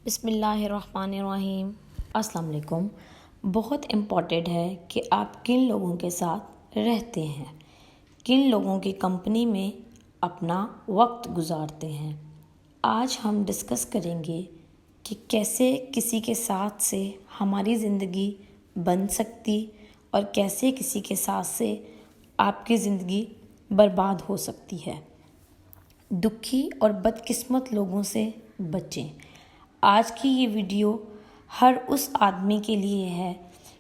बिस्मिल्लाहिर्रहमानिर्रहीम। अस्सलाम वालेकुम। बहुत इम्पॉर्टेंट है कि आप किन लोगों के साथ रहते हैं, किन लोगों की कंपनी में अपना वक्त गुजारते हैं। आज हम डिस्कस करेंगे कि कैसे किसी के साथ से हमारी ज़िंदगी बन सकती और कैसे किसी के साथ से आपकी ज़िंदगी बर्बाद हो सकती है। दुखी और बदकिस्मत लोगों से बचें। आज की ये वीडियो हर उस आदमी के लिए है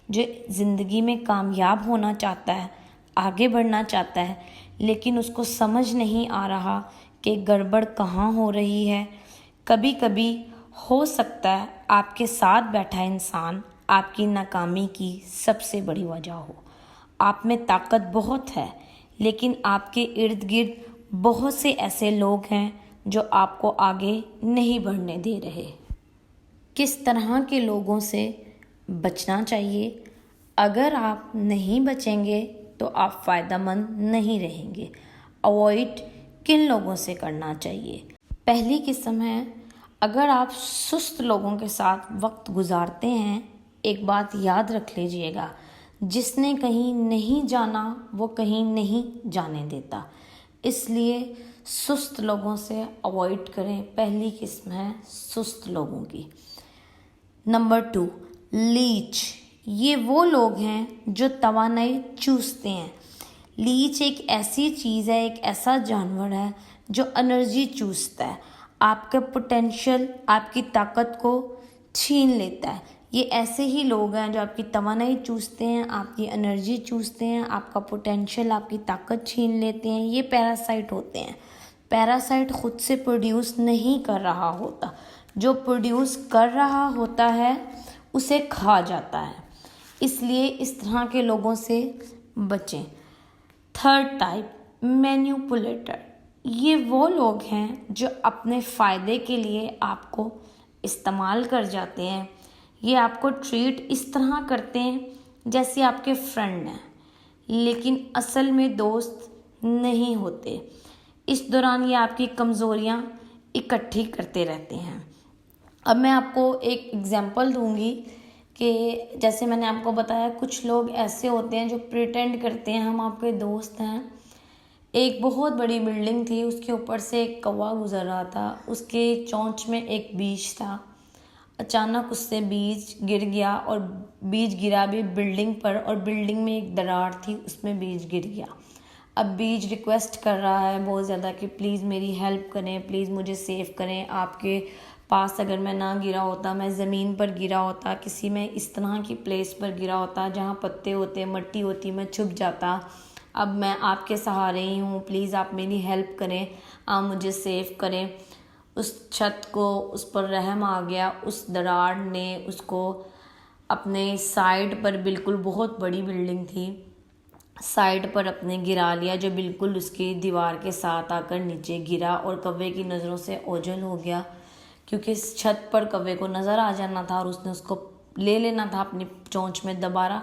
जो ज़िंदगी में कामयाब होना चाहता है, आगे बढ़ना चाहता है, लेकिन उसको समझ नहीं आ रहा कि गड़बड़ कहाँ हो रही है। कभी कभी हो सकता है आपके साथ बैठा इंसान आपकी नाकामी की सबसे बड़ी वजह हो। आप में ताकत बहुत है, लेकिन आपके इर्द गिर्द बहुत से ऐसे लोग हैं जो आपको आगे नहीं बढ़ने दे रहे। किस तरह के लोगों से बचना चाहिए? अगर आप नहीं बचेंगे तो आप फ़ायदेमंद नहीं रहेंगे। अवॉइड किन लोगों से करना चाहिए? पहली किस्म है, अगर आप सुस्त लोगों के साथ वक्त गुजारते हैं, एक बात याद रख लीजिएगा, जिसने कहीं नहीं जाना वो कहीं नहीं जाने देता। इसलिए सुस्त लोगों से अवॉइड करें। पहली किस्म है सुस्त लोगों की। Number 2, leech. ये वो लोग हैं जो तवानाई चूसते हैं। लीच एक ऐसी चीज़ है, एक ऐसा जानवर है जो एनर्जी चूसता है, आपका पोटेंशियल, आपकी ताकत को छीन लेता है। ये ऐसे ही लोग हैं जो आपकी तवानाई चूसते हैं, आपकी एनर्जी चूसते हैं, आपका पोटेंशियल, आपकी ताकत छीन लेते हैं। ये पैरासाइट होते हैं। पैरासाइट खुद से प्रोड्यूस नहीं कर रहा होता, जो प्रोड्यूस कर रहा होता है उसे खा जाता है। इसलिए इस तरह के लोगों से बचें। Third type, manipulator. ये वो लोग हैं जो अपने फ़ायदे के लिए आपको इस्तेमाल कर जाते हैं। ये आपको ट्रीट इस तरह करते हैं जैसे आपके फ्रेंड हैं, लेकिन असल में दोस्त नहीं होते। इस दौरान ये आपकी कमज़ोरियाँ इकट्ठी करते रहते हैं। अब मैं आपको एक एग्जांपल दूंगी कि जैसे मैंने आपको बताया, कुछ लोग ऐसे होते हैं जो प्रिटेंड करते हैं हम आपके दोस्त हैं। एक बहुत बड़ी बिल्डिंग थी, उसके ऊपर से एक कौवा गुजर रहा था, उसके चोंच में एक बीज था। अचानक उससे बीज गिर गया और बीज गिरा भी बिल्डिंग पर, और बिल्डिंग में एक दरार थी, उसमें बीज गिर गया। अब बीज रिक्वेस्ट कर रहा है बहुत ज़्यादा कि प्लीज़ मेरी हेल्प करें, प्लीज़ मुझे सेव करें। आपके पास अगर मैं ना गिरा होता, मैं ज़मीन पर गिरा होता, किसी में इस तरह की प्लेस पर गिरा होता जहाँ पत्ते होते, मट्टी होती, मैं छुप जाता। अब मैं आपके सहारे ही हूँ, प्लीज़ आप मेरी हेल्प करें, आप मुझे सेव करें। उस छत को, उस पर रहम आ गया। उस दरार ने उसको अपने साइड पर, बिल्कुल बहुत बड़ी बिल्डिंग थी, साइड पर अपने गिरा लिया, जो बिल्कुल उसकी दीवार के साथ आकर नीचे गिरा और कौवे की नज़रों से ओझल हो गया, क्योंकि इस छत पर कौवे को नज़र आ जाना था और उसने उसको ले लेना था अपनी चोंच में दोबारा।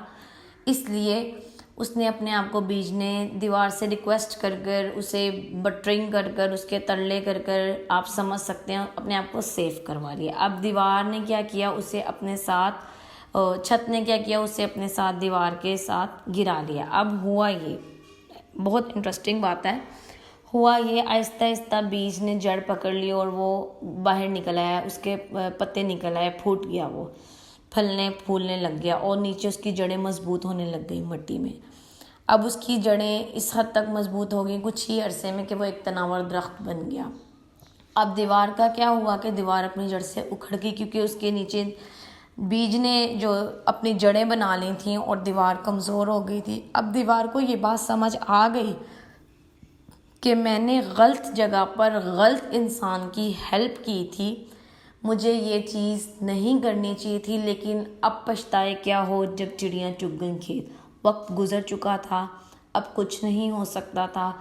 इसलिए उसने अपने आप को, बीज ने दीवार से रिक्वेस्ट कर कर, उसे बटरिंग कर कर, उसके तरले कर कर, आप समझ सकते हैं, अपने आप को सेफ करवा लिया। अब दीवार ने क्या किया, उसे अपने साथ, छत ने क्या किया, उसे अपने साथ दीवार के साथ गिरा लिया। अब हुआ ये, बहुत इंटरेस्टिंग बात है, हुआ ये, आहिस्ता आहिस्ता बीज ने जड़ पकड़ ली और वो बाहर निकल आया, उसके पत्ते निकल आए, फूट गया, वो फलने फूलने लग गया और नीचे उसकी जड़ें मजबूत होने लग गई मिट्टी में। अब उसकी जड़ें इस हद तक मजबूत हो गई कुछ ही अरसे में कि वो एक तनावर दरख्त बन गया। अब दीवार का क्या हुआ कि दीवार अपनी जड़ से उखड़ गई, क्योंकि उसके नीचे बीज ने जो अपनी जड़ें बना ली थी और दीवार कमज़ोर हो गई थी। अब दीवार को ये बात समझ आ गई कि मैंने गलत जगह पर गलत इंसान की हेल्प की थी, मुझे ये चीज़ नहीं करनी चाहिए थी, लेकिन अब पछताए क्या हो जब चिड़ियाँ चुग गईं खेत। वक्त गुज़र चुका था, अब कुछ नहीं हो सकता था।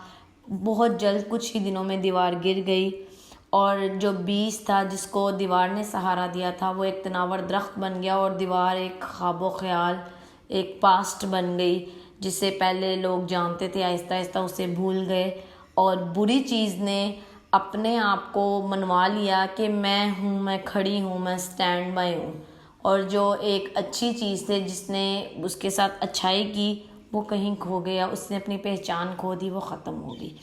बहुत जल्द, कुछ ही दिनों में दीवार गिर गई और जो बीज था जिसको दीवार ने सहारा दिया था वो एक तनावर दरख्त बन गया और दीवार एक ख्वाबो ख्याल, एक पास्ट बन गई, जिसे पहले लोग जानते थे, आहिस्ता आहिस्ता उसे भूल गए और बुरी चीज़ ने अपने आप को मनवा लिया कि मैं हूँ, मैं खड़ी हूँ, मैं स्टैंड बाय हूँ, और जो एक अच्छी चीज़ थी जिसने उसके साथ अच्छाई की वो कहीं खो गया, उसने अपनी पहचान खो दी, वो ख़त्म हो गई।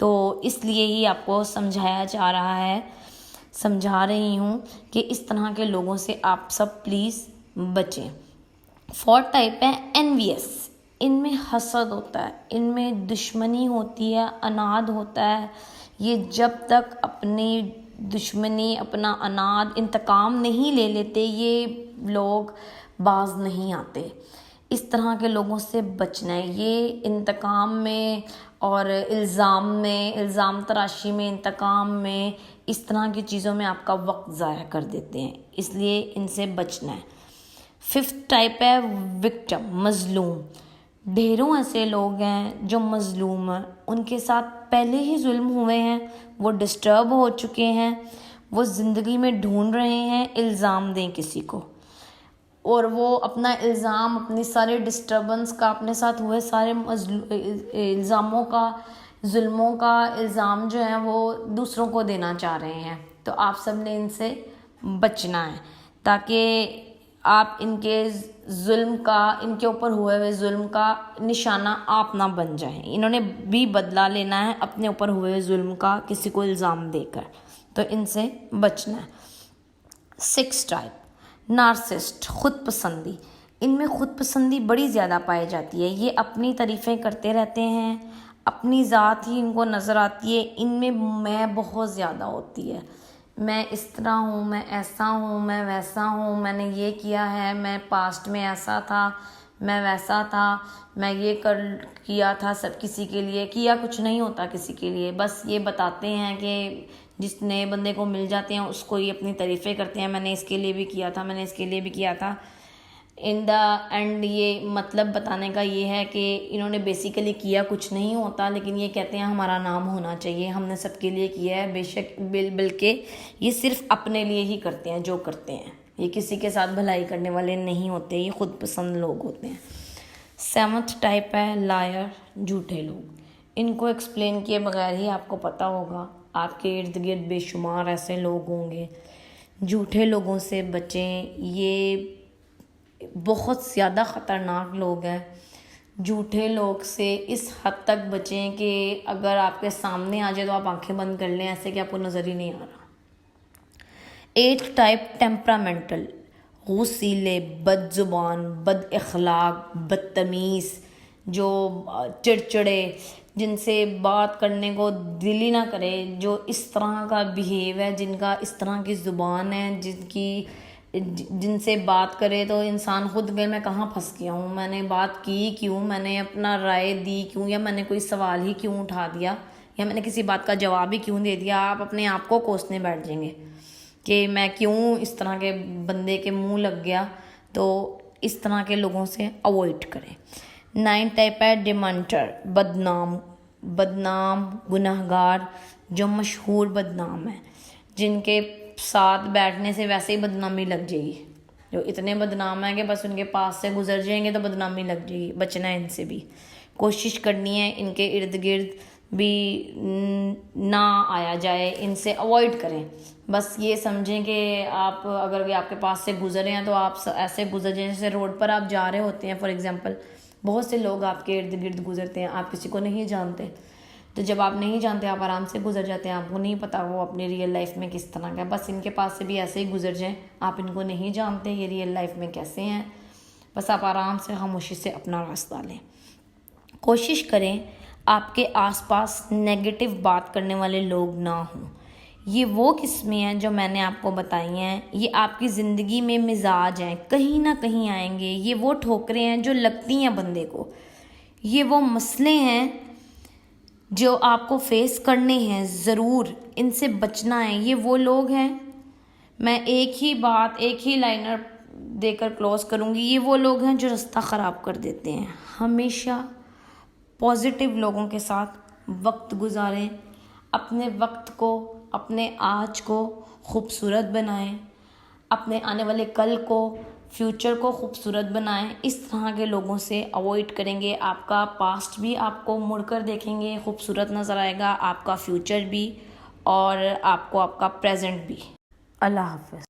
तो इसलिए ही आपको समझाया जा रहा है, समझा रही हूँ कि इस तरह के लोगों से आप सब प्लीज़ बचें। 4th टाइप है एनवियस। इनमें हसद होता है, इनमें दुश्मनी होती है, अनाद होता है। ये जब तक अपनी दुश्मनी, अपना अनाद, इंतकाम नहीं ले लेते, ये लोग बाज नहीं आते। इस तरह के लोगों से बचना है। ये इंतकाम में और इल्ज़ाम तराशी में, इंतकाम में, इस तरह की चीज़ों में आपका वक्त ज़ाया कर देते हैं, इसलिए इनसे बचना है। 5th टाइप है विक्टिम, मज़लूम। ढेरों ऐसे लोग हैं जो मज़लूम हैं, उनके साथ पहले ही जुल्म हुए हैं, वो डिस्टर्ब हो चुके हैं, वो ज़िंदगी में ढूंढ रहे हैं इल्ज़ाम दें किसी को, और वो अपना इल्ज़ाम, अपनी सारे डिस्टर्बेंस का, अपने साथ हुए सारे इल्ज़ामों का, जुल्मों का इल्ज़ाम जो है वो दूसरों को देना चाह रहे हैं। तो आप सब ने इनसे बचना है ताकि आप इनके जुल्म का, इनके ऊपर हुए हुए जुल्म का निशाना आप ना बन जाएं। इन्होंने भी बदला लेना है अपने ऊपर हुए जुल्म का किसी को इल्ज़ाम देकर, तो इनसे बचना है। 6th टाइप नार्सिसिस्ट, खुद पसंदी। इनमें खुद पसंदी बड़ी ज़्यादा पाई जाती है। ये अपनी तारीफ़ें करते रहते हैं, अपनी ज़ात ही इनको नज़र आती है। इनमें मैं बहुत ज़्यादा होती है, मैं इस तरह हूँ, मैं ऐसा हूँ, मैं वैसा हूँ, मैंने ये किया है, मैं पास्ट में ऐसा था, मैं वैसा था, मैं ये किया था, सब किसी के लिए किया, कुछ नहीं होता किसी के लिए। बस ये बताते हैं कि जिस नए बंदे को मिल जाते हैं उसको ही अपनी तारीफ़ें करते हैं, मैंने इसके लिए भी किया था, मैंने इसके लिए भी किया था। इन द एंड ये मतलब बताने का ये है कि इन्होंने बेसिकली किया कुछ नहीं होता, लेकिन ये कहते हैं हमारा नाम होना चाहिए, हमने सबके लिए किया है। बेशक बल्कि ये सिर्फ अपने लिए ही करते हैं जो करते हैं, ये किसी के साथ भलाई करने वाले नहीं होते, ये खुद पसंद लोग होते हैं। 7th टाइप है लायर, झूठे लोग। इनको एक्सप्लेन किए बगैर ही आपको पता होगा, आपके इर्द गिर्द बेशुमार ऐसे लोग होंगे। झूठे लोगों से बचें, ये बहुत ज़्यादा ख़तरनाक लोग हैं। झूठे लोग से इस हद तक बचें कि अगर आपके सामने आ जाए तो आप आंखें बंद कर लें, ऐसे कि आपको नज़र ही नहीं आ रहा। 8th टाइप टेम्परामेंटल, गुस्सीले, बदजुबान, बद अखलाक, बदतमीज़, जो चिड़चिड़े, जिनसे बात करने को दिल ही ना करे, जो इस तरह का बिहेव है, जिनका इस तरह की ज़ुबान है, जिनसे बात करे तो इंसान खुद गए मैं कहाँ फंस गया हूँ, मैंने बात की क्यों, मैंने अपना राय दी क्यों, या मैंने कोई सवाल ही क्यों उठा दिया, या मैंने किसी बात का जवाब ही क्यों दे दिया। आप अपने आप को कोसने बैठ जाएंगे कि मैं क्यों इस तरह के बंदे के मुंह लग गया। तो इस तरह के लोगों से अवॉइड करें। 9th टाइप है डिमेंटर, बदनाम गुनहगार, जो मशहूर बदनाम है, जिनके साथ बैठने से वैसे ही बदनामी लग जाएगी, जो इतने बदनाम है कि बस उनके पास से गुजर जाएंगे तो बदनामी लग जाएगी। बचना है इनसे भी, कोशिश करनी है इनके इर्द गिर्द भी ना आया जाए, इनसे अवॉइड करें। बस ये समझें कि आप अगर आपके पास से गुजरे हैं तो आप ऐसे गुजर जाएं जैसे रोड पर आप जा रहे होते हैं। फॉर एग्जांपल बहुत से लोग आपके इर्द गिर्द गुजरते हैं, आप किसी को नहीं जानते, तो जब आप नहीं जानते आप आराम से गुजर जाते हैं, आपको नहीं पता वो अपनी रियल लाइफ में किस तरह का है। बस इनके पास से भी ऐसे ही गुजर जाएं, आप इनको नहीं जानते ये रियल लाइफ में कैसे हैं, बस आप आराम से खामोशी से अपना रास्ता लें। कोशिश करें आपके आसपास नेगेटिव बात करने वाले लोग ना हों। ये वो किस्में हैं जो मैंने आपको बताई हैं, ये आपकी ज़िंदगी में मिजाज हैं, कहीं ना कहीं आएंगे। ये वो ठोकरें हैं जो लगती हैं बंदे को, ये वो मसले हैं जो आपको फेस करने हैं, ज़रूर इनसे बचना है। ये वो लोग हैं, मैं एक ही लाइनर देकर क्लोज करूँगी, ये वो लोग हैं जो रास्ता ख़राब कर देते हैं। हमेशा पॉजिटिव लोगों के साथ वक्त गुजारें, अपने वक्त को, अपने आज को खूबसूरत बनाएं, अपने आने वाले कल को, फ्यूचर को खूबसूरत बनाएं। इस तरह के लोगों से अवॉइड करेंगे, आपका पास्ट भी आपको मुड़कर देखेंगे खूबसूरत नज़र आएगा, आपका फ्यूचर भी, और आपको आपका प्रेजेंट भी। अल्लाह हाफ़िज़।